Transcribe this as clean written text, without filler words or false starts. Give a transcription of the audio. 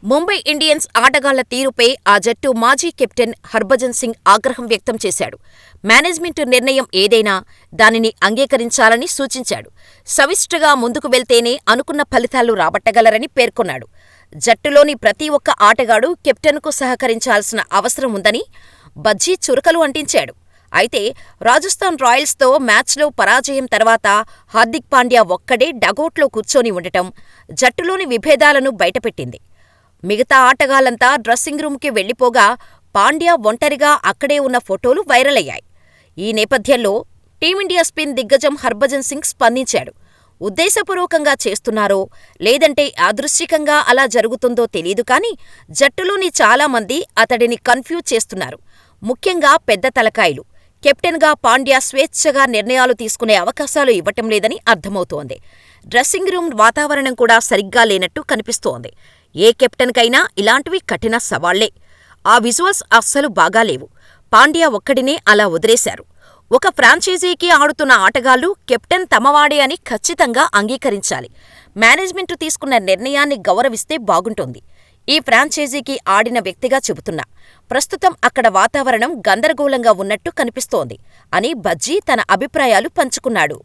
Mumbai Indians ఆటగాళ్ల తీరుపై ఆ జట్టు మాజీ కెప్టెన్ హర్భజన్ సింగ్ ఆగ్రహం వ్యక్తం చేశాడు. మేనేజ్మెంట్ నిర్ణయం ఏదైనా దానిని అంగీకరించాలని సూచించాడు. సమిష్టిగా ముందుకు వెళ్తేనే అనుకున్న ఫలితాలు రాబట్టగలరని పేర్కొన్నాడు. జట్టులోని ప్రతి ఒక్క ఆటగాడూ కెప్టెన్కు సహకరించాల్సిన అవసరం ఉందని బజ్జీ చురకలు అంటించాడు. అయితే రాజస్థాన్ రాయల్స్తో మ్యాచ్లో పరాజయం తర్వాత హార్దిక్ పాండ్యా ఒక్కడే డగౌట్లో కూర్చొని ఉండటం జట్టులోని విభేదాలను బయటపెట్టింది. మిగతా ఆటగాళ్లంతా డ్రెస్సింగ్ రూమ్కి వెళ్లిపోగా పాండ్యా ఒంటరిగా అక్కడే ఉన్న ఫోటోలు వైరలయ్యాయి. ఈ నేపథ్యంలో టీమిండియా స్పిన్ దిగ్గజం హర్భజన్ సింగ్ స్పందించాడు. ఉద్దేశపూర్వకంగా చేస్తున్నారో లేదంటే యాదృచ్ఛికంగా అలా జరుగుతుందో తెలీదు కానీ జట్టులోని చాలామంది అతడిని కన్ఫ్యూజ్ చేస్తున్నారు. ముఖ్యంగా పెద్ద తలకాయలు. కెప్టెన్గా పాండ్యా స్వేచ్ఛగా నిర్ణయాలు తీసుకునే అవకాశాలు ఇవ్వటం లేదని అర్థమవుతోంది. డ్రెస్సింగ్ రూమ్ వాతావరణం కూడా సరిగ్గా లేనట్టు కనిపిస్తోంది. ఏ కెప్టెన్కైనా ఇలాంటివి కఠిన సవాళ్లే. ఆ విజువల్స్ అస్సలు బాగాలేవు. పాండ్యా ఒక్కడినే అలా వదిలేశారు. ఒక ఫ్రాంచైజీకి ఆడుతున్న ఆటగాళ్లు కెప్టెన్ తమవాడే అని ఖచ్చితంగా అంగీకరించాలి. మేనేజ్మెంట్ తీసుకున్న నిర్ణయాన్ని గౌరవిస్తే బాగుంటుంది. ఈ ఫ్రాంచైజీకి ఆడిన వ్యక్తిగా చెబుతున్నా. ప్రస్తుతం అక్కడ వాతావరణం గందరగోళంగా ఉన్నట్టు కనిపిస్తోంది అని బజ్జీ తన అభిప్రాయాలు పంచుకున్నాడు.